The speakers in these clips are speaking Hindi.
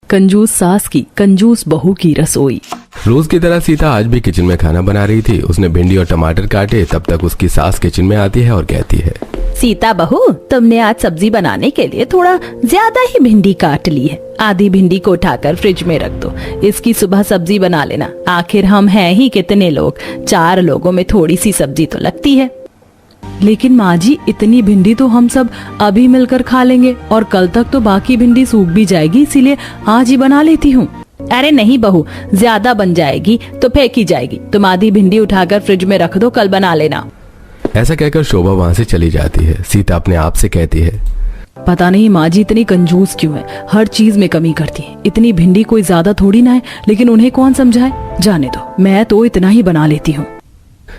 कंजूस सास की कंजूस बहू की रसोई। रोज की तरह सीता आज भी किचन में खाना बना रही थी। उसने भिंडी और टमाटर काटे, तब तक उसकी सास किचन में आती है और कहती है, सीता बहू, तुमने आज सब्जी बनाने के लिए थोड़ा ज्यादा ही भिंडी काट ली है। आधी भिंडी को उठाकर फ्रिज में रख दो, इसकी सुबह सब्जी बना लेना। आखिर हम हैं ही कितने लोग, 4 लोगों में थोड़ी सी सब्जी तो लगती है। लेकिन माँ जी, इतनी भिंडी तो हम सब अभी मिलकर खा लेंगे और कल तक तो बाकी भिंडी सूख भी जाएगी, इसीलिए आज ही बना लेती हूँ। अरे नहीं बहू, ज्यादा बन जाएगी तो फेंकी जाएगी। तुम आधी भिंडी उठाकर फ्रिज में रख दो, कल बना लेना। ऐसा कहकर शोभा वहाँ से चली जाती है। सीता अपने आप से कहती है, पता नहीं माँ जी इतनी कंजूस क्यों है, हर चीज में कमी करती है। इतनी भिंडी कोई ज्यादा थोड़ी ना है, लेकिन उन्हें कौन समझाए। जाने दो, मैं तो इतना ही बना लेती हूँ।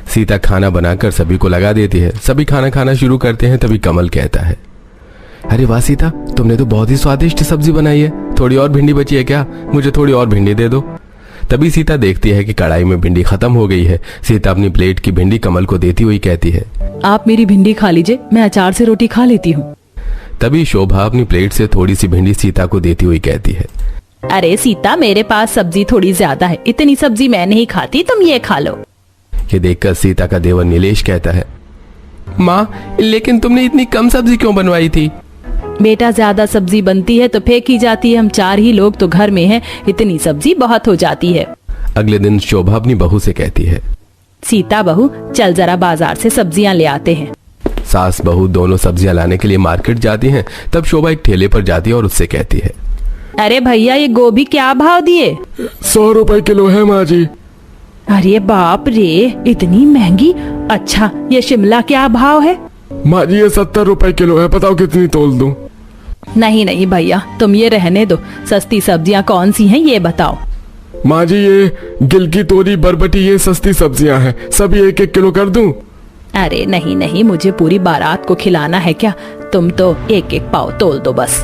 सीता खाना बनाकर सभी को लगा देती है। सभी खाना खाना शुरू करते हैं। तभी कमल कहता है, अरे वाह सीता, तुमने तो बहुत ही स्वादिष्ट सब्जी बनाई है। थोड़ी और भिंडी बची है क्या? मुझे थोड़ी और भिंडी दे दो। तभी सीता देखती है कि कढ़ाई में भिंडी खत्म हो गई है। सीता अपनी प्लेट की भिंडी कमल को देती हुई कहती है, आप मेरी भिंडी खा लीजिए, मैं अचार से रोटी खा लेती हूँ। तभी शोभा अपनी प्लेट से थोड़ी सी भिंडी सीता को देती हुई कहती है, अरे सीता, मेरे पास सब्जी थोड़ी ज्यादा है, इतनी सब्जी मैं नहीं खाती, तुम ये खा लो। ये देखकर सीता का देवर नीलेश कहता है, माँ, लेकिन तुमने इतनी कम सब्जी क्यों बनवाई थी? बेटा, ज्यादा सब्जी बनती है तो फेंकी जाती है। हम 4 ही लोग तो घर में हैं, इतनी सब्जी बहुत हो जाती है। अगले दिन शोभा अपनी बहू से कहती है, सीता बहू, चल जरा बाजार से सब्जियां ले आते हैं। सास बहू दोनों सब्जियां लाने के लिए मार्केट जाती हैं। तब शोभा एक ठेले पर जाती है और उससे कहती है, अरे भैया, ये गोभी क्या भाव दिए? 100 रुपए किलो है माँ जी। अरे बाप रे, इतनी महंगी। अच्छा, ये शिमला क्या भाव है? माँ जी, ये 70 रुपए किलो है, बताओ कितनी तोल दूं? नहीं नहीं भैया, तुम ये रहने दो। सस्ती सब्जियां कौन सी हैं ये बताओ। माँ जी, ये गिलकी, तोरी, बरबटी, ये सस्ती सब्जियां हैं, सभी 1-1 किलो कर दूं? अरे नहीं नहीं, मुझे पूरी बारात को खिलाना है क्या? तुम तो 1-1 पाव तोल दो बस।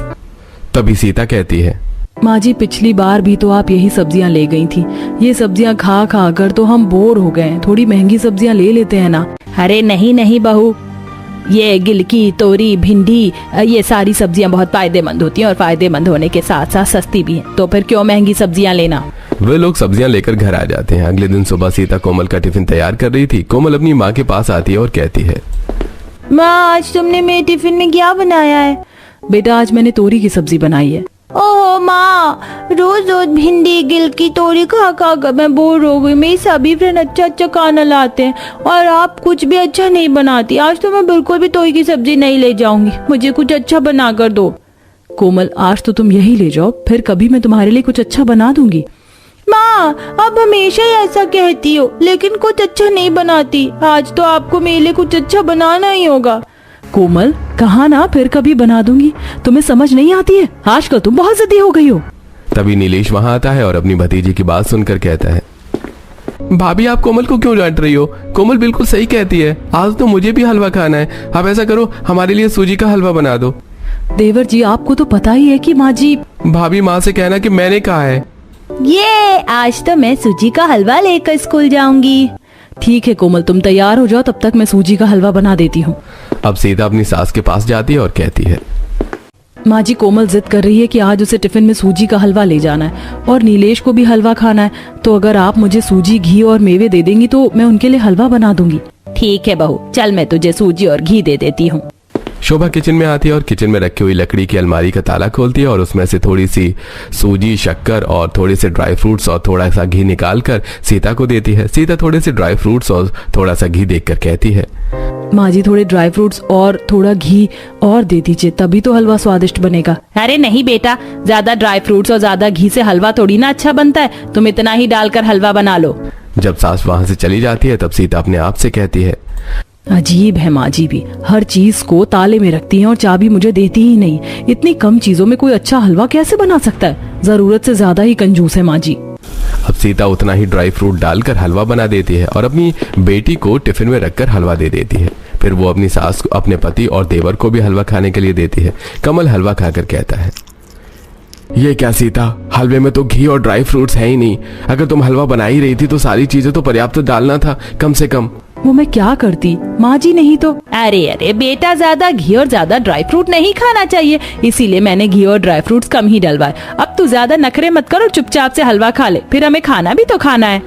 तभी सीता कहती है, माँ जी, पिछली बार भी तो आप यही सब्जियां ले गई थी। ये सब्जियां खा खा कर तो हम बोर हो गए हैं, थोड़ी महंगी सब्जियां ले लेते हैं ना। अरे नहीं नहीं बहू, ये गिलकी, तोरी, भिंडी, ये सारी सब्जियां बहुत फायदेमंद होती हैं और फायदेमंद होने के साथ साथ सस्ती भी हैं, तो फिर क्यों महंगी सब्जियां लेना। वे लोग सब्जियां लेकर घर आ जाते हैं। अगले दिन सुबह सीता कोमल का टिफिन तैयार कर रही थी। कोमल अपनी माँ के पास आती है और कहती है, माँ, आज तुमने मेरे टिफिन में क्या बनाया है? बेटा, आज मैंने तोरी की सब्जी बनाई है। ओह माँ, रोज रोज भिंडी, गिलकी, तोरी खा खा कर मैं बोर हो गई। मेरी सभी फ्रेंड अच्छा अच्छा खाना लाते हैं और आप कुछ भी अच्छा नहीं बनाती। आज तो मैं बिल्कुल भी तोरी की सब्जी नहीं ले जाऊंगी, मुझे कुछ अच्छा बना कर दो। कोमल, आज तो तुम यही ले जाओ, फिर कभी मैं तुम्हारे लिए कुछ अच्छा बना दूंगी। माँ, आप हमेशा ही ऐसा कहती हो, लेकिन कुछ अच्छा नहीं बनाती। आज तो आपको मेरे लिए कुछ अच्छा बनाना ही होगा। कोमल, कहा ना फिर कभी बना दूंगी, तुम्हें समझ नहीं आती है? आजकल तुम बहुत जिद्दी हो गई हो। तभी नीलेश वहाँ आता है और अपनी भतीजी की बात सुनकर कहता है, भाभी, आप कोमल को क्यों डांट रही हो? कोमल बिल्कुल सही कहती है। आज तो मुझे भी हलवा खाना है। आप ऐसा करो, हमारे लिए सूजी का हलवा बना दो। देवर जी, आपको तो पता ही है कि माँ जी। भाभी, माँ से कहना कि मैंने कहा है। ये आज तो मैं सूजी का हलवा लेकर स्कूल जाऊंगी। ठीक है कोमल, तुम तैयार हो जाओ, तब तक मैं सूजी का हलवा बना देती हूँ। अब सीता अपनी सास के पास जाती है और कहती है, माँ जी, कोमल जिद कर रही है कि आज उसे टिफिन में सूजी का हलवा ले जाना है और नीलेश को भी हलवा खाना है, तो अगर आप मुझे सूजी, घी और मेवे दे देंगी तो मैं उनके लिए हलवा बना दूंगी। ठीक है बहू, चल मैं तुझे सूजी और घी दे देती हूँ। शोभा किचन में आती है और किचन में रखी हुई लकड़ी की अलमारी का ताला खोलती है और उसमें से थोड़ी सी सूजी, शक्कर और थोड़े से ड्राई फ्रूट्स और थोड़ा सा घी निकाल कर सीता को देती है। सीता थोड़े से ड्राई फ्रूट्स और थोड़ा सा घी देखकर कहती है, माँ जी, थोड़े ड्राई फ्रूट्स और थोड़ा घी और दे दीजिए, तभी तो हलवा स्वादिष्ट बनेगा। अरे नहीं बेटा, ज्यादा ड्राई फ्रूट्स और ज्यादा घी से हलवा थोड़ी ना अच्छा बनता है, तुम इतना ही डालकर हलवा बना लो। जब सास वहाँ से चली जाती है तब सीता अपने आप से कहती है, अजीब है माँ जी भी, हर चीज को ताले में रखती हैं और चाबी मुझे देती ही नहीं। इतनी कम चीजों में कोई अच्छा हलवा कैसे बना सकता है? जरूरत से ज्यादा ही कंजूस है माँ जी। अब सीता उतना ही ड्राई फ्रूट डालकर हलवा बना देती है और अपनी बेटी को टिफिन में रखकर हलवा दे देती है। फिर वो अपनी सास को, अपने पति और देवर को भी हलवा खाने के लिए देती है। कमल हलवा खाकर कहता है, ये क्या सीता, हलवे में तो घी और ड्राई फ्रूट्स है ही नहीं। अगर तुम हलवा बना ही रही थी तो सारी चीजें तो पर्याप्त डालना था कम से कम। वो मैं क्या करती, माँ जी नहीं तो। अरे अरे बेटा, ज्यादा घी और ज्यादा ड्राई फ्रूट नहीं खाना चाहिए, इसीलिए मैंने घी और ड्राई फ्रूट्स कम ही डलवाए। अब तू ज्यादा नखरे मत कर और चुपचाप से हलवा खा ले, फिर हमें खाना भी तो खाना है।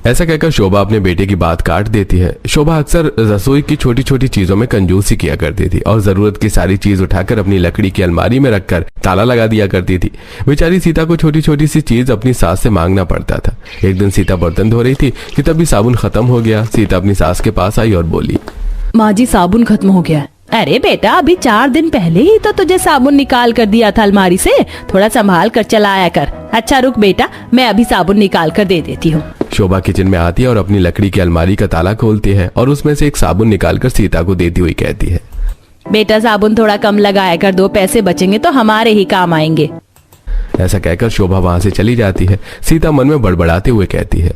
ऐसा कहकर शोभा अपने बेटे की बात काट देती है। शोभा अक्सर रसोई की छोटी छोटी चीजों में कंजूसी किया करती थी और जरूरत की सारी चीज उठाकर अपनी लकड़ी की अलमारी में रखकर ताला लगा दिया करती थी। बेचारी सीता को छोटी छोटी सी चीज अपनी सास से मांगना पड़ता था। एक दिन सीता बर्तन धो रही थी कि तभी साबुन खत्म हो गया। सीता अपनी सास के पास आई और बोली, माँ जी साबुन खत्म हो गया है। अरे बेटा, अभी 4 दिन पहले ही तो तुझे साबुन निकाल कर दिया था अलमारी से, थोड़ा संभाल कर चलाया कर। अच्छा रुक बेटा, मैं अभी साबुन निकाल कर दे देती हूँ। शोभा किचन में आती है और अपनी लकड़ी की अलमारी का ताला खोलती है और उसमें से एक साबुन निकालकर सीता को देती हुई कहती है, बेटा साबुन थोड़ा कम लगाया कर, 2 पैसे बचेंगे तो हमारे ही काम आएंगे। ऐसा कहकर शोभा वहां से चली जाती है। सीता मन में बड़बड़ाते हुए कहती है,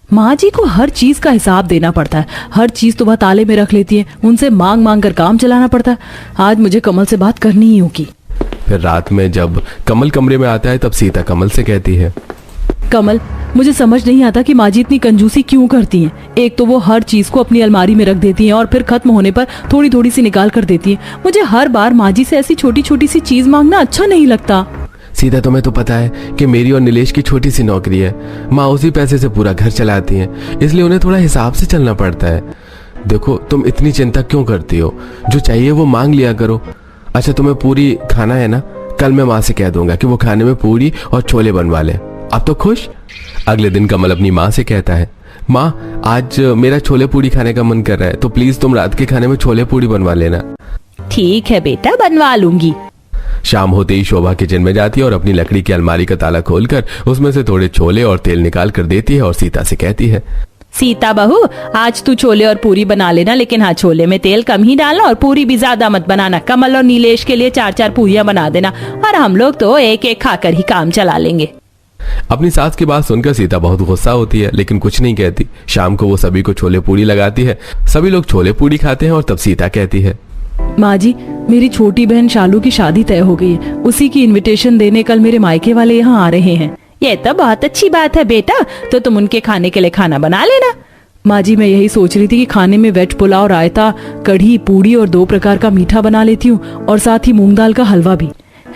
माँ जी को हर चीज का हिसाब देना पड़ता है, हर चीज तो वह ताले में रख लेती है, उनसे मांग मांग कर काम चलाना पड़ता है। आज मुझे कमल से बात करनी ही होगी। फिर रात में जब कमल कमरे में आता है तब सीता कमल से कहती है, कमल, मुझे समझ नहीं आता कि माँ जी इतनी कंजूसी क्यों करती हैं। एक तो वो हर चीज को अपनी अलमारी में रख देती हैं और फिर खत्म होने पर थोड़ी थोड़ी सी निकाल कर देती हैं। मुझे हर बार माँ जी से ऐसी छोटी छोटी सी चीज मांगना अच्छा नहीं लगता। सीता, तुम्हें तो पता है कि मेरी और नीलेश की छोटी सी नौकरी है। माँ उसी पैसे से पूरा घर चलाती हैं, इसलिए उन्हें थोड़ा हिसाब से चलना पड़ता है। देखो, तुम इतनी चिंता क्यों करती हो? जो चाहिए वो मांग लिया करो। अच्छा, तुम्हें पूरी खाना है ना? कल मैं माँ से कह दूंगा कि वो खाने में पूरी और छोले बनवा ले। अब तो खुश? अगले दिन कमल अपनी माँ से कहता है, माँ आज मेरा छोले पूरी खाने का मन कर रहा है, तो प्लीज तुम रात के खाने में छोले पूरी बनवा लेना। ठीक है बेटा, बनवा लूंगी। शाम होते ही शोभा किचन में जाती है और अपनी लकड़ी की अलमारी का ताला खोलकर उसमें से थोड़े छोले और तेल निकाल कर देती है और सीता से कहती है, सीता बहू, आज तू छोले और पूरी बना लेना, लेकिन हाँ छोले में तेल कम ही डालना और पूरी भी ज्यादा मत बनाना। कमल और नीलेश के लिए 4-4 पूरियां बना देना और हम लोग तो एक एक खाकर ही काम चला लेंगे। अपनी सास की बात सुनकर सीता बहुत गुस्सा होती है, लेकिन कुछ नहीं कहती। शाम को वो सभी को छोले पूरी लगाती है। सभी लोग छोले पूरी खाते हैं और तब सीता कहती है, माँ जी, मेरी छोटी बहन शालू की शादी तय हो गई है, उसी की इनविटेशन देने कल मेरे मायके वाले यहाँ आ रहे हैं। ये तो बहुत अच्छी बात है बेटा, तो तुम उनके खाने के लिए खाना बना लेना। माँ जी, मैं यही सोच रही थी कि खाने में वेज पुलाव, रायता, कढ़ी, पूड़ी और 2 प्रकार का मीठा बना लेती हूँ और साथ ही मूंग दाल का हलवा भी।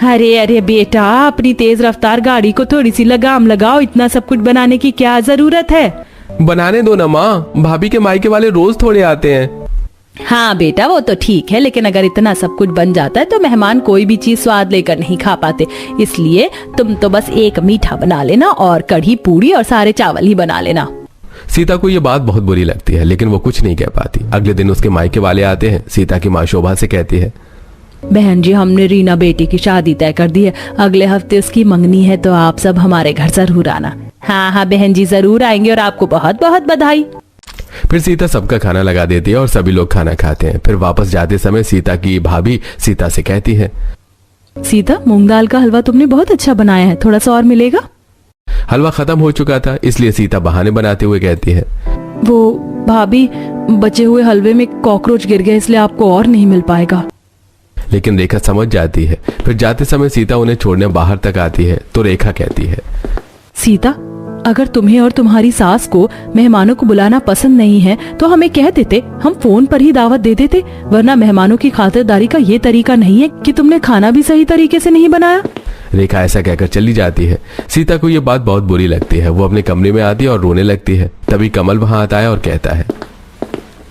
अरे अरे बेटा, अपनी तेज रफ्तार गाड़ी को थोड़ी सी लगाम लगाओ, इतना सब कुछ बनाने की क्या जरूरत है? बनाने दो ना माँ, भाभी के मायके वाले रोज थोड़े आते हैं। हाँ बेटा, वो तो ठीक है, लेकिन अगर इतना सब कुछ बन जाता है तो मेहमान कोई भी चीज स्वाद लेकर नहीं खा पाते। इसलिए तुम तो बस एक मीठा बना लेना और कढ़ी, पूड़ी और सारे चावल ही बना लेना। सीता को ये बात बहुत बुरी लगती है, लेकिन वो कुछ नहीं कह पाती। अगले दिन उसके मायके वाले आते हैं। सीता की माँ शोभा से कहती है, बहन जी, हमने रीना बेटी की शादी तय कर दी है, अगले हफ्ते उसकी मंगनी है, तो आप सब हमारे घर जरूर आना। हाँ हाँ बहन जी, जरूर आएंगे और आपको बहुत बहुत बधाई। फिर सीता सबका खाना लगा देती है और सभी लोग खाना खाते हैं। फिर वापस जाते समय सीता की भाभी सीता से कहती है, सीता, मूंग दाल का हलवा तुमने बहुत अच्छा बनाया है, थोड़ा सा और मिलेगा? हलवा खत्म हो चुका था, इसलिए सीता बहाने बनाते हुए कहती है, वो भाभी, बचे हुए हलवे में कॉकरोच गिर गए, इसलिए आपको और नहीं मिल पाएगा। लेकिन रेखा समझ जाती है। फिर जाते समय सीता उन्हें छोड़ने बाहर तक आती है तो रेखा कहती है, सीता, अगर तुम्हें और तुम्हारी सास को मेहमानों को बुलाना पसंद नहीं है तो हमें कह देते, हम फोन पर ही दावत दे देते, वरना मेहमानों की खातिरदारी का ये तरीका नहीं है कि तुमने खाना भी सही तरीके से नहीं बनाया। रेखा ऐसा कहकर चली जाती है। सीता को ये बात बहुत बुरी लगती है। वो अपने कमरे में आती है और रोने लगती है। तभी कमल वहां आता है और कहता है,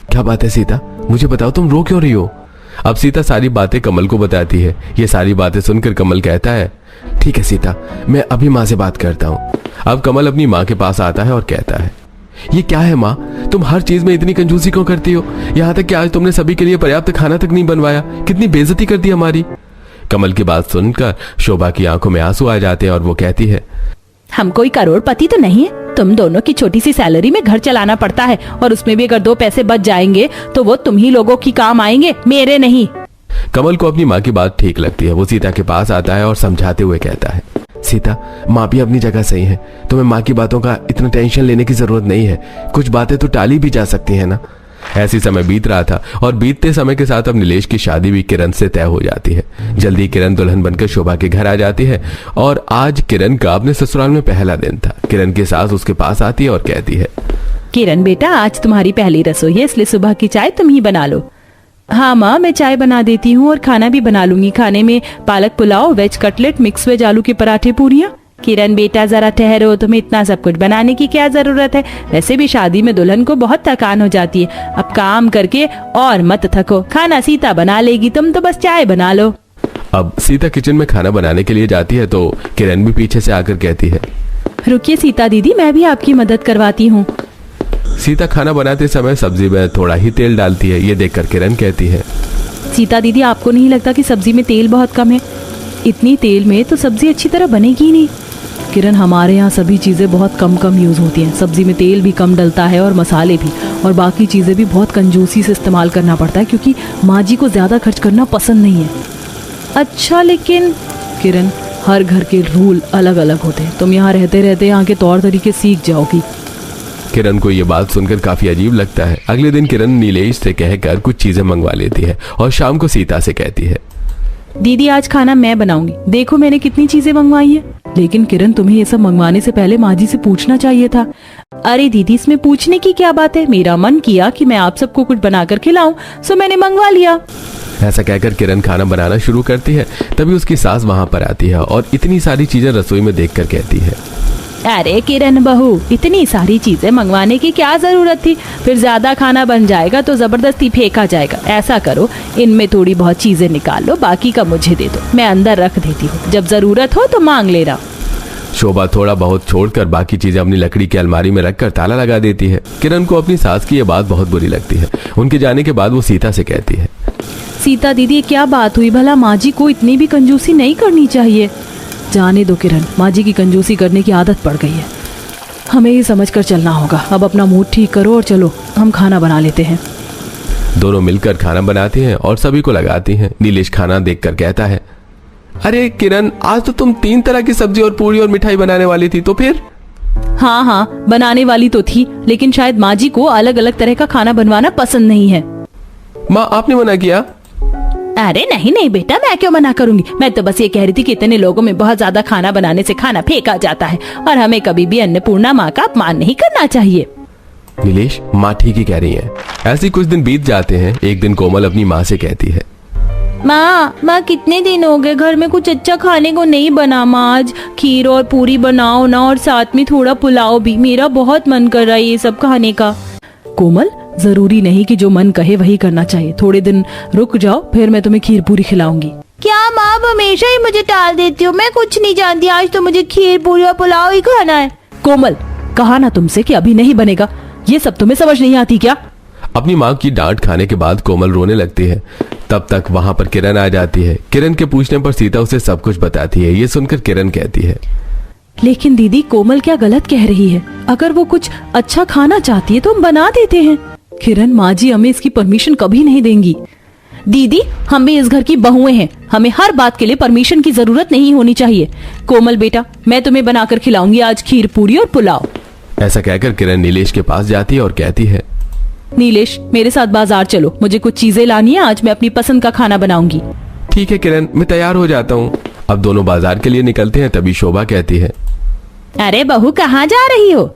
क्या बात है सीता, मुझे बताओ, तुम रो क्यों रही हो? अब सीता सारी बातें कमल को बताती है। ये सारी बातें सुनकर कमल कहता है, ठीक है सीता, मैं अभी माँ से बात करता हूँ। अब कमल अपनी माँ के पास आता है और कहता है, ये क्या है माँ, तुम हर चीज में इतनी कंजूसी क्यों करती हो? यहाँ तक कि आज तुमने सभी के लिए पर्याप्त खाना तक नहीं बनवाया, कितनी बेइज्जती कर दी हमारी। कमल की बात सुनकर शोभा की आंखों में आंसू आ जाते हैं और वो कहती है, हम कोई करोड़पति तो नहीं है, तुम दोनों की छोटी सी सैलरी में घर चलाना पड़ता है और उसमें भी अगर 2 पैसे बच जाएंगे तो वो तुम ही लोगों की काम आएंगे, मेरे नहीं। कमल को अपनी माँ की बात ठीक लगती है। वो सीता के पास आता है और समझाते हुए कहता है, सीता, माँ भी अपनी जगह सही है, तुम्हें माँ की बातों का इतना टेंशन लेने की जरूरत नहीं है, कुछ बातें तो टाली भी जा सकती है ना। ऐसी समय बीत रहा था और बीतते समय के साथ अब नीलेश की शादी भी किरण से तय हो जाती है। जल्दी किरण दुल्हन बनकर शोभा के घर आ जाती है और आज किरण का अपने ससुराल में पहला दिन था। किरण की सास उसके पास आती है और कहती है, किरण बेटा, आज तुम्हारी पहली रसोई है, इसलिए सुबह की चाय तुम ही बना लो। हाँ माँ, मैं चाय बना देती हूँ और खाना भी बना लूंगी। खाने में पालक pulao, veg cutlet, mix veg आलू के पराठे, पूरियाँ। किरण बेटा जरा ठहरो, तुम्हें इतना सब कुछ बनाने की क्या जरूरत है? वैसे भी शादी में दुल्हन को बहुत थकान हो जाती है। अब काम करके और मत थको, खाना सीता बना लेगी, तुम तो बस चाय बना लो। अब सीता किचन में खाना बनाने के लिए जाती है तो किरण भी पीछे से आकर कहती है, रुकिए सीता दीदी, मैं भी आपकी मदद करवाती हूँ। सीता खाना बनाते समय सब्जी में थोड़ा ही तेल डालती है। ये देखकर किरण कहती है, सीता दीदी, आपको नहीं लगता कि सब्जी में तेल बहुत कम है? इतनी तेल में तो सब्जी अच्छी तरह बनेगी ही नहीं। किरण, हमारे यहाँ सभी चीज़ें बहुत कम यूज़ होती हैं। सब्जी में तेल भी कम डलता है और मसाले भी, और बाकी चीज़ें भी बहुत कंजूसी से इस्तेमाल करना पड़ता है, क्योंकि माँ जी को ज़्यादा खर्च करना पसंद नहीं है। अच्छा, लेकिन किरण, हर घर के रूल अलग अलग होते हैं। तुम यहाँ रहते रहते यहाँ के तौर तरीके सीख जाओगी। किरण को ये बात सुनकर काफी अजीब लगता है। अगले दिन किरण नीलेश से कहकर कुछ चीजें मंगवा लेती है और शाम को सीता से कहती है, दीदी आज खाना मैं बनाऊंगी, देखो मैंने कितनी चीजें मंगवाई है। लेकिन किरण, तुम्हें ये सब मंगवाने से पहले माँ जी से पूछना चाहिए था। अरे दीदी, इसमें पूछने की क्या बात है? मेरा मन किया कि मैं आप सबको कुछ बनाकर खिलाऊं, सो मैंने मंगवा लिया। ऐसा कहकर किरण खाना बनाना शुरू करती है। तभी उसकी सास वहाँ पर आती है और इतनी सारी चीजें रसोई में देखकर कहती है, अरे किरण बहू, इतनी सारी चीजें मंगवाने की क्या जरूरत थी? फिर ज्यादा खाना बन जाएगा तो जबरदस्ती फेंका जाएगा। ऐसा करो, इनमें थोड़ी बहुत चीजें निकाल लो, बाकी का मुझे दे दो, मैं अंदर रख देती हूँ, जब जरूरत हो तो मांग लेना। शोभा थोड़ा बहुत छोड़कर बाकी चीजें अपनी लकड़ी की अलमारी में रखकर ताला लगा देती है। किरण को अपनी सास की ये बात बहुत बुरी लगती है। उनके जाने के बाद वो सीता से कहती है, सीता दीदी, क्या बात हुई भला? माँ जी को इतनी भी कंजूसी नहीं करनी चाहिए। जाने दो किरण, माँ जी की कंजूसी करने की आदत पड़ गई है। हमें ही समझ कर चलना होगा। अब अपना मूड ठीक करो और चलो हम खाना बना लेते हैं। दोनों मिलकर खाना बनाती हैं और सभी को लगाती हैं। नीलेश खाना देखकर कहता है, अरे किरण, आज तो तुम 3 तरह की सब्जी और पूरी और मिठाई बनाने वाली थी, तो फिर? हाँ, बनाने वाली तो थी, लेकिन शायद माँ जी को अलग अलग तरह का खाना बनवाना पसंद नहीं है। माँ, आपने मना किया? अरे नहीं बेटा, मैं क्यों मना करूंगी? मैं तो बस ये कह रही थी कि इतने लोगों में बहुत ज्यादा खाना बनाने से खाना फेंका जाता है और हमें कभी भी अन्नपूर्णा माँ का अपमान नहीं करना चाहिए। नीलेश, माँ ठीक ही कह रही है। ऐसे कुछ दिन बीत जाते हैं। एक दिन कोमल अपनी माँ से कहती है, माँ कितने दिन हो गए घर में कुछ अच्छा खाने को नहीं बना। माँ आज खीर और पूरी बनाओ ना, और साथ में थोड़ा पुलाव भी, मेरा बहुत मन कर रहा है ये सब खाने का। कोमल, जरूरी नहीं कि जो मन कहे वही करना चाहिए। थोड़े दिन रुक जाओ, फिर मैं तुम्हें खीर पूरी खिलाऊंगी। क्या माँ, आप हमेशा ही मुझे टाल देती हो? मैं कुछ नहीं जानती, आज तो मुझे खीर पूरी और पुलाव ही खाना है। कोमल, कहा ना तुमसे कि अभी नहीं बनेगा। ये सब तुम्हें समझ नहीं आती क्या? अपनी माँ की डांट खाने के बाद कोमल रोने लगती है। तब तक वहाँ पर किरण आ जाती है। किरण के पूछने पर सीता उसे सब कुछ बताती है। ये सुनकर किरण कहती है, लेकिन दीदी, कोमल क्या गलत कह रही है? अगर वो कुछ अच्छा खाना चाहती है तो हम बना देते हैं। किरण, माँ जी हमें इसकी परमिशन कभी नहीं देंगी। दीदी, हम भी इस घर की बहुएं हैं, हमें हर बात के लिए परमिशन की जरूरत नहीं होनी चाहिए। कोमल बेटा, मैं तुम्हें बनाकर खिलाऊंगी आज खीर पूरी और पुलाव। ऐसा कहकर किरण नीलेश के पास जाती है और कहती है, नीलेश, मेरे साथ बाजार चलो, मुझे कुछ चीजें लानी है, आज मैं अपनी पसंद का खाना बनाऊंगी। ठीक है किरण, मैं तैयार हो जाता हूँ। अब दोनों बाजार के लिए निकलते हैं। तभी शोभा कहती है, अरे बहू, कहाँ जा रही हो?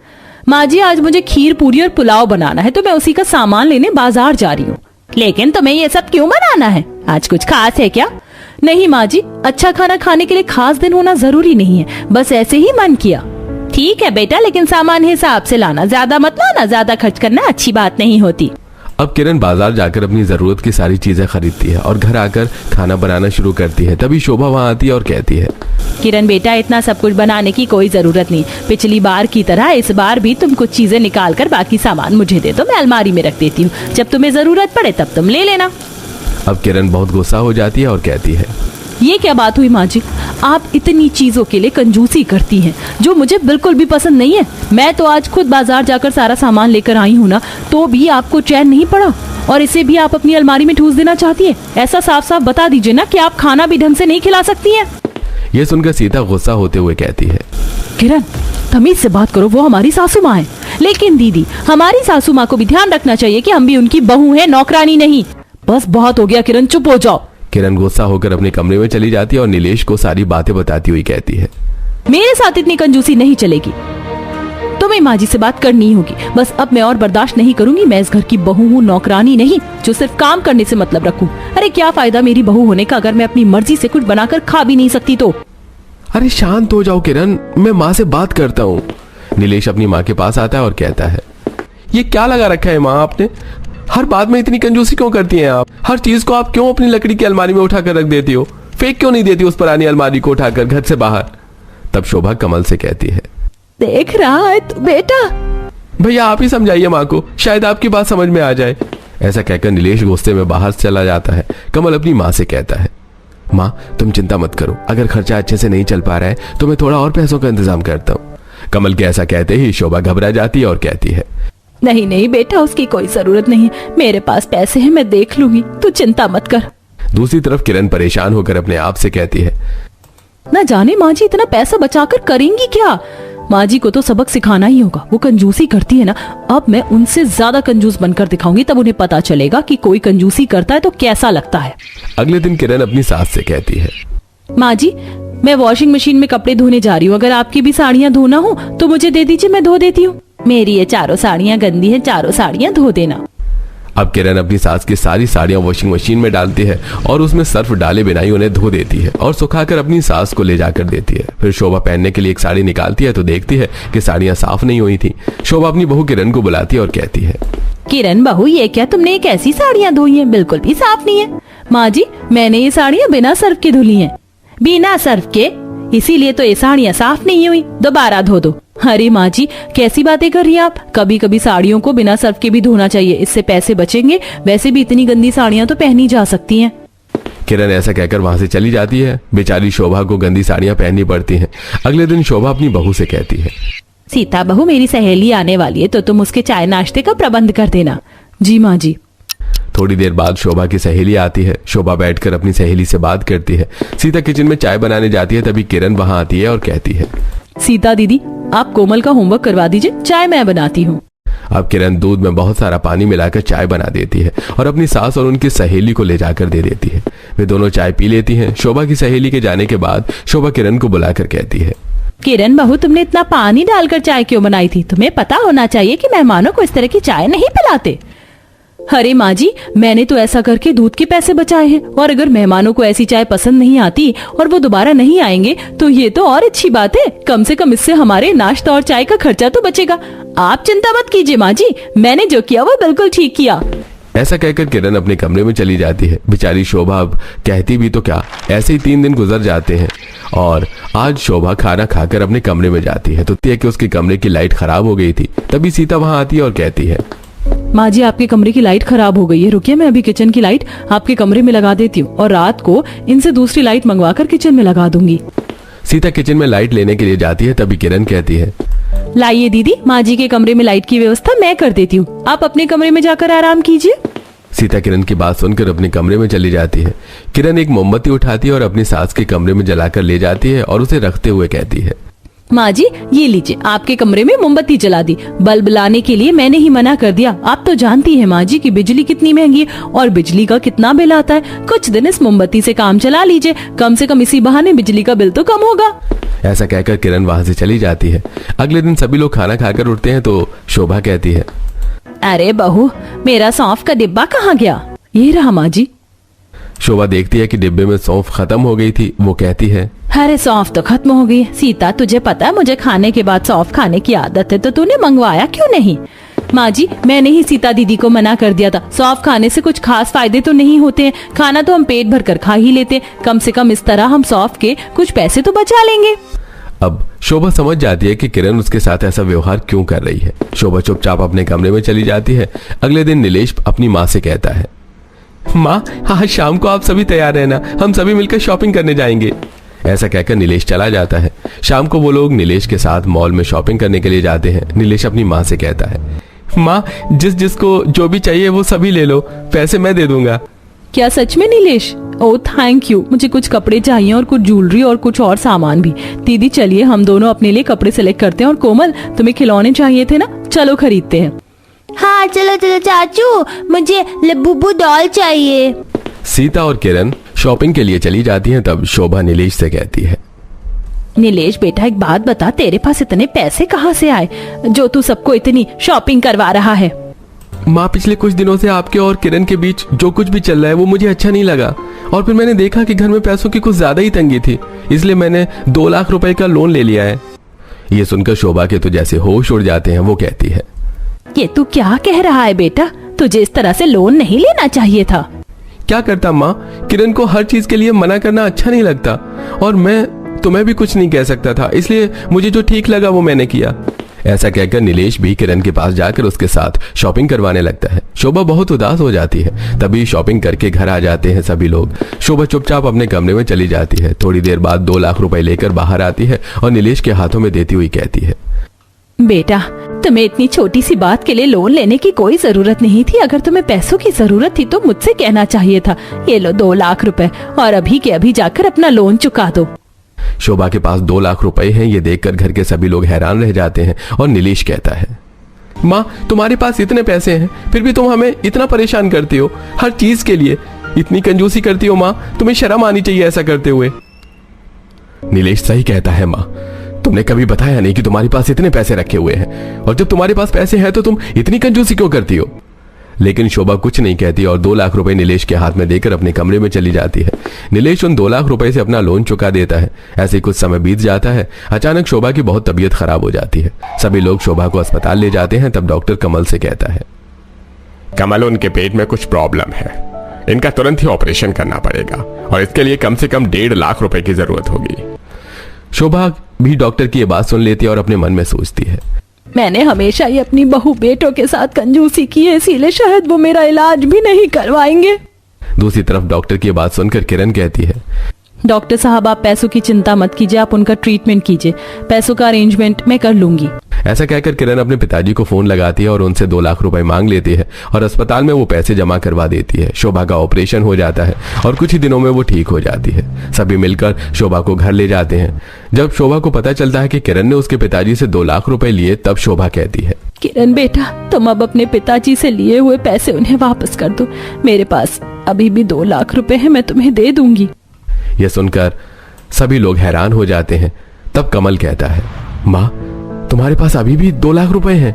माँ जी, आज मुझे खीर पूरी और पुलाव बनाना है, तो मैं उसी का सामान लेने बाजार जा रही हूँ। लेकिन तुम्हें ये सब क्यों बनाना है? आज कुछ खास है क्या? नहीं माँ जी, अच्छा खाना खाने के लिए खास दिन होना जरूरी नहीं है, बस ऐसे ही मन किया। ठीक है बेटा, लेकिन सामान हिसाब से लाना, ज्यादा मत लाना, ज्यादा खर्च करना अच्छी बात नहीं होती। अब किरण बाजार जाकर अपनी जरूरत की सारी चीजें खरीदती है और घर आकर खाना बनाना शुरू करती है। तभी शोभा वहाँ आती है और कहती है, किरण बेटा, इतना सब कुछ बनाने की कोई जरूरत नहीं। पिछली बार की तरह इस बार भी तुम कुछ चीजें निकाल कर बाकी सामान मुझे दे दो, मैं अलमारी में रख देती हूँ, जब तुम्हें जरूरत पड़े तब तुम ले लेना। अब किरण बहुत गुस्सा हो जाती है और कहती है, ये क्या बात हुई माँ जी? आप इतनी चीजों के लिए कंजूसी करती हैं, जो मुझे बिल्कुल भी पसंद नहीं है। मैं तो आज खुद बाजार जाकर सारा सामान लेकर आई हूँ ना, तो भी आपको चैन नहीं पड़ा, और इसे भी आप अपनी अलमारी में ठूस देना चाहती है। ऐसा साफ साफ बता दीजिए ना कि आप खाना भी ढंग से नहीं खिला सकती हैं। ये सुनकर सीता गुस्सा होते हुए कहती है, किरण, तमीज से बात करो, वो हमारी सासू माँ है। लेकिन दीदी, हमारी सासू माँ को भी ध्यान रखना चाहिए कि हम भी उनकी बहू हैं, नौकरानी नहीं। बस बहुत हो गया किरण, चुप हो जाओ। किरण गुस्सा होकर अपने कमरे में चली जाती है और नीलेश को सारी बातें बताती हुई कहती है, मेरे साथ इतनी कंजूसी नहीं चलेगी। तुम तुम्हें माँ जी से बात करनी ही होगी। बस अब मैं और बर्दाश्त नहीं करूंगी। मैं इस घर की बहू हूँ, नौकरानी नहीं जो सिर्फ काम करने से मतलब रखूं। अरे क्या फायदा मेरी बहू होने का अगर मैं अपनी मर्जी से कुछ बनाकर खा भी नहीं सकती तो। अरे शांत हो जाओ किरण, मैं माँ से बात करता हूँ। नीलेश अपनी माँ के पास आता है और कहता है, ये क्या लगा रखा है माँ आपने? हर बात में इतनी कंजूसी क्यों करती हैं आप? हर चीज को आप क्यों अपनी लकड़ी की अलमारी में उठाकर रख देती हो? फेंक क्यों नहीं देती उस पुरानी अलमारी को उठाकर घर से बाहर? तब शोभा कमल से कहती है, देख रहा है तू बेटा? भैया आप ही समझाइए माँ को, शायद आपकी बात समझ में आ जाए। ऐसा कहकर नीलेश गुस्से में बाहर चला जाता है। कमल अपनी माँ से कहता है, माँ तुम चिंता मत करो, अगर खर्चा अच्छे से नहीं चल पा रहा है तो मैं थोड़ा और पैसों का इंतजाम करता हूँ। कमल के ऐसा कहते ही शोभा घबरा जाती है और कहती है, नहीं नहीं बेटा, उसकी कोई जरूरत नहीं है, मेरे पास पैसे हैं, मैं देख लूंगी, तू चिंता मत कर। दूसरी तरफ किरण परेशान होकर अपने आप से कहती है, ना जाने माँ जी इतना पैसा बचाकर करेंगी क्या? माँ जी को तो सबक सिखाना ही होगा, वो कंजूसी करती है ना। अब मैं उनसे ज्यादा कंजूस बनकर दिखाऊंगी, तब उन्हें पता चलेगा कि कोई कंजूसी करता है तो कैसा लगता है। अगले दिन किरण अपनी सास से कहती है, माँ जी मैं वॉशिंग मशीन में कपड़े धोने जा रही हूँ, अगर आपकी भी साड़ियाँ धोना हो तो मुझे दे दीजिए, मैं धो देती हूँ। मेरी ये चारों साड़ियाँ गंदी हैं, चारों साड़ियाँ धो देना। अब किरण अपनी सास की सारी साड़ियां वॉशिंग मशीन में डालती है और उसमें सर्फ डाले बिना ही उन्हें धो देती है और सुखाकर अपनी सास को ले जाकर देती है। फिर शोभा पहनने के लिए एक साड़ी निकालती है तो देखती है कि साड़ियां साफ नहीं हुई थी। शोभा अपनी बहू किरण को बुलाती है और कहती है, किरण बहू ये क्या तुमने एक ऐसी साड़ियाँ धोई हैं, बिल्कुल भी साफ नहीं है। माँ जी मैंने ये साड़ियाँ बिना सर्फ के धुली हैं। बिना सर्फ के? इसीलिए तो ये साड़ियाँ साफ नहीं हुई, दोबारा धो दो। अरे माँ जी कैसी बातें कर रही हैं आप? कभी कभी साड़ियों को बिना सर्फ के भी धोना चाहिए, इससे पैसे बचेंगे। वैसे भी इतनी गंदी साड़ियाँ तो पहनी जा सकती हैं। किरण ऐसा कहकर वहां से चली जाती है। बेचारी शोभा को गंदी साड़ियां पहननी पड़ती हैं। अगले दिन शोभा अपनी बहू से कहती है, सीता बहू मेरी सहेली आने वाली है तो तुम उसके चाय नाश्ते का प्रबंध कर देना। जी माँ जी। थोड़ी देर बाद शोभा की सहेली आती है। शोभा बैठकर अपनी सहेली से बात करती है। सीता किचन में चाय बनाने जाती है, तभी किरण वहां आती है और कहती है, सीता दीदी आप कोमल का होमवर्क करवा दीजिए, चाय मैं बनाती हूँ। अब किरण दूध में बहुत सारा पानी मिलाकर चाय बना देती है और अपनी सास और उनकी सहेली को ले जाकर दे देती है। वे दोनों चाय पी लेती हैं। शोभा की सहेली के जाने के बाद शोभा किरण को बुलाकर कहती है, किरण बहू तुमने इतना पानी डालकर चाय क्यों बनाई थी? तुम्हें पता होना चाहिए कि मेहमानों को इस तरह की चाय नहीं पिलाते। अरे माँ जी मैंने तो ऐसा करके दूध के पैसे बचाए हैं, और अगर मेहमानों को ऐसी चाय पसंद नहीं आती और वो दोबारा नहीं आएंगे तो ये तो और अच्छी बात है। कम से कम इससे हमारे नाश्ता और चाय का खर्चा तो बचेगा। आप चिंता मत कीजिए माँ जी, मैंने जो किया वो बिल्कुल ठीक किया। ऐसा कहकर किरण अपने कमरे में चली जाती है। बेचारी शोभा अब कहती भी तो क्या, ऐसे ही 3 दिन गुजर जाते हैं और आज शोभा खाना खाकर अपने कमरे में जाती है तो कि उसके कमरे की लाइट खराब हो गई थी। तभी सीता वहां आती है और कहती है, माँ जी आपके कमरे की लाइट खराब हो गई है, रुकिए मैं अभी किचन की लाइट आपके कमरे में लगा देती हूँ और रात को इनसे दूसरी लाइट मंगवाकर किचन में लगा दूंगी। सीता किचन में लाइट लेने के लिए जाती है, तभी किरण कहती है, लाइए दीदी माँ जी के कमरे में लाइट की व्यवस्था मैं कर देती हूँ, आप अपने कमरे में जाकर आराम कीजिए। सीता किरण की बात सुनकर अपने कमरे में चली जाती है। किरण एक मोमबत्ती उठाती है और अपनी सास के कमरे में जलाकर ले जाती है और उसे रखते हुए कहती है, माँ जी ये लीजिए आपके कमरे में मोमबत्ती जला दी। बल्ब लाने के लिए मैंने ही मना कर दिया। आप तो जानती हैं माँ जी कि बिजली कितनी महंगी है और बिजली का कितना बिल आता है। कुछ दिन इस मोमबत्ती से काम चला लीजिए, कम से कम इसी बहाने बिजली का बिल तो कम होगा। ऐसा कहकर किरण वहां से चली जाती है। अगले दिन सभी लोग खाना खाकर उठते हैं तो शोभा कहती है, अरे बहू मेरा सौंफ का डिब्बा कहाँ गया? ये रहा माँ जी। शोभा देखती है कि डिब्बे में सौंफ खत्म हो गई थी। वो कहती है, अरे सौंफ तो खत्म हो गई। सीता तुझे पता है मुझे खाने के बाद सौंफ खाने की आदत है, तो तूने मंगवाया क्यों नहीं? माँ जी मैंने ही सीता दीदी को मना कर दिया था, सौंफ खाने से कुछ खास फायदे तो नहीं होते हैं, खाना तो हम पेट भर कर खा ही लेते, कम से कम इस तरह हम सौंफ के कुछ पैसे तो बचा लेंगे। अब शोभा समझ जाती है कि किरण उसके साथ ऐसा व्यवहार क्यों कर रही है। शोभा चुपचाप अपने कमरे में चली जाती है। अगले दिन नीलेश अपनी माँ से कहता है, माँ आज शाम को आप सभी तैयार रहना, हम सभी मिलकर शॉपिंग करने जाएंगे। ऐसा कहकर नीलेश चला जाता है। शाम को वो लोग नीलेश के साथ मॉल में शॉपिंग करने के लिए जाते हैं। नीलेश अपनी माँ से कहता है, माँ जिसको जो भी चाहिए वो सभी ले लो, पैसे मैं दे दूंगा। क्या सच में नीलेश? ओह थैंक यू, मुझे कुछ कपड़े चाहिए और कुछ ज्वेलरी और कुछ और सामान भी। दीदी चलिए हम दोनों अपने लिए कपड़े सिलेक्ट करते हैं, और कोमल तुम्हें खिलौने चाहिए थे ना, चलो खरीदते हैं। हाँ चलो चलो चाचू, मुझे लबुबू डॉल चाहिए। सीता और किरण शॉपिंग के लिए चली जाती हैं। तब शोभा नीलेश से कहती है, नीलेश बेटा एक बात बता, तेरे पास इतने पैसे कहाँ से आए जो तू सबको इतनी शॉपिंग करवा रहा है? माँ, पिछले कुछ दिनों से आपके और किरण के बीच जो कुछ भी चल रहा है वो मुझे अच्छा नहीं लगा, और फिर मैंने देखा कि घर में पैसों की कुछ ज्यादा ही तंगी थी, इसलिए मैंने 2 लाख रुपए का लोन ले लिया है। ये सुनकर शोभा के तो जैसे होश उड़ जाते हैं। वो कहती है, ये तू क्या कह रहा है बेटा? तुझे इस तरह से लोन नहीं लेना चाहिए था। क्या करता माँ, किरण को हर चीज के लिए मना करना अच्छा नहीं लगता, और मैं तुम्हें भी कुछ नहीं कह सकता था, इसलिए मुझे जो ठीक लगा वो मैंने किया। ऐसा कहकर नीलेश भी किरण के पास जाकर उसके साथ शॉपिंग करवाने लगता है। शोभा बहुत उदास हो जाती है। तभी शॉपिंग करके घर आ जाते हैं सभी लोग। शोभा चुपचाप अपने कमरे में चली जाती है। थोड़ी देर बाद 2 लाख रुपए लेकर बाहर आती है और नीलेश के हाथों में देती हुई कहती है, बेटा, तुम्हें इतनी छोटी सी बात के लिए लोन लेने की कोई जरूरत नहीं थी। अगर तुम्हें पैसों की जरूरत थी तो मुझसे कहना चाहिए था। ये लो 2 लाख रुपए, और अभी के अभी जाकर अपना लोन चुका दो। शोभा के पास 2 लाख रुपए हैं। ये देखकर घर के सभी लोग हैरान रह जाते हैं और नीलेश कहता है, माँ, तुम्हारे पास इतने पैसे हैं फिर भी तुम हमें इतना परेशान करती हो, हर चीज के लिए इतनी कंजूसी करती हो। माँ, तुम्हें शर्म आनी चाहिए ऐसा करते हुए। नीलेश सही कहता है माँ, तुमने कभी बताया नहीं कि तुम्हारे पास इतने पैसे रखे हुए हैं, और जब तुम्हारे पास पैसे हैं तो तुम इतनी कंजूसी क्यों करती हो? लेकिन शोभा कुछ नहीं कहती और 2 लाख रुपए नीलेश के हाथ में देकर अपने कमरे में चली जाती है। नीलेश उन 2 लाख रुपए से अपना लोन चुका देता है। ऐसे ही कुछ समय बीत जाता है। अचानक शोभा की बहुत तबीयत खराब हो जाती है। सभी लोग शोभा को अस्पताल ले जाते हैं। तब डॉक्टर कमल से कहता है, कमल, उनके पेट में कुछ प्रॉब्लम है, इनका तुरंत ही ऑपरेशन करना पड़ेगा और इसके लिए कम से कम 1.5 लाख रुपए की जरूरत होगी। शोभा भी डॉक्टर की ये बात सुन लेती है और अपने मन में सोचती है, मैंने हमेशा ही अपनी बहू बेटों के साथ कंजूसी की है, इसीलिए शायद वो मेरा इलाज भी नहीं करवाएंगे। दूसरी तरफ डॉक्टर की बात सुनकर किरण कहती है, डॉक्टर साहब, आप पैसों की चिंता मत कीजिए, आप उनका ट्रीटमेंट कीजिए, पैसों का अरेंजमेंट मैं कर लूंगी। ऐसा कहकर किरण अपने पिताजी को फोन लगाती है और उनसे 2 लाख रुपए मांग लेती है और अस्पताल में वो पैसे जमा करवा देती है। शोभा का ऑपरेशन हो जाता है और कुछ ही दिनों में वो ठीक हो जाती है। सभी मिलकर शोभा को घर ले जाते हैं। जब शोभा को पता चलता है कि किरण ने उसके पिताजी से 2 लाख रुपए लिए, तब शोभा कहती है, किरण बेटा, तुम अब अपने पिताजी से लिए हुए पैसे उन्हें वापस कर दो। मेरे पास अभी भी 2 लाख रुपए हैं, मैं तुम्हें दे दूंगी। यह सुनकर सभी लोग हैरान हो जाते हैं। तब कमल कहता है, माँ, तुम्हारे पास अभी भी 2 लाख रुपए हैं?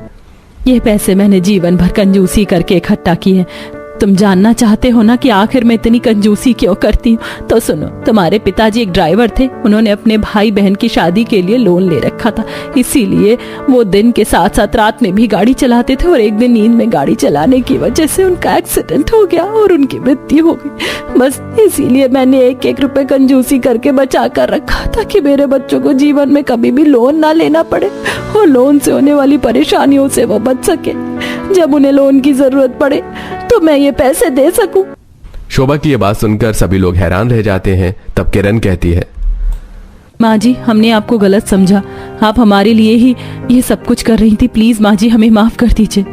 ये पैसे मैंने जीवन भर कंजूसी करके इकट्ठा किए हैं। तुम जानना चाहते हो ना कि आखिर मैं इतनी कंजूसी क्यों करती हूँ? तो सुनो, तुम्हारे पिताजी एक ड्राइवर थे, उन्होंने अपने भाई बहन की शादी के लिए लोन ले रखा था, इसीलिए वो दिन के साथ साथ रात में भी गाड़ी चलाते थे, और एक दिन नींद में गाड़ी चलाने की वजह से उनका एक्सीडेंट हो गया और उनकी मृत्यु हो गई। बस इसीलिए मैंने 1-1 रुपए कंजूसी करके बचा कर रखा ताकि मेरे बच्चों को जीवन में कभी भी लोन ना लेना पड़े और लोन से होने वाली परेशानियों से वो बच सके। जब उन्हें लोन की जरूरत पड़े तो मैं ये पैसे दे सकूं। शोभा की ये बात सुनकर सभी लोग हैरान रह जाते हैं। तब किरण कहती है, माँ जी, हमने आपको गलत समझा, आप हमारे लिए ही ये सब कुछ कर रही थी, प्लीज माँ जी हमें माफ कर दीजिए।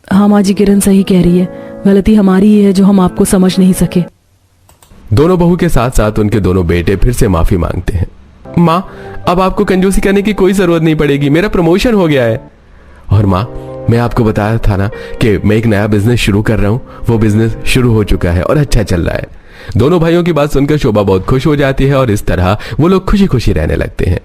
हाँ माँ जी, किरण सही कह रही है, गलती हमारी ही है जो हम आपको समझ नहीं सके। दोनों बहू के साथ साथ उनके दोनों बेटे फिर से माफी मांगते हैं। माँ, अब आपको कंजूसी करने की कोई जरूरत नहीं पड़ेगी, मेरा प्रमोशन हो गया है। और माँ, मैं आपको बताया था ना कि मैं एक नया बिजनेस शुरू कर रहा हूँ, वो बिजनेस शुरू हो चुका है और अच्छा चल रहा है। दोनों भाइयों की बात सुनकर शोभा बहुत खुश हो जाती है और इस तरह वो लोग खुशी खुशी रहने लगते हैं।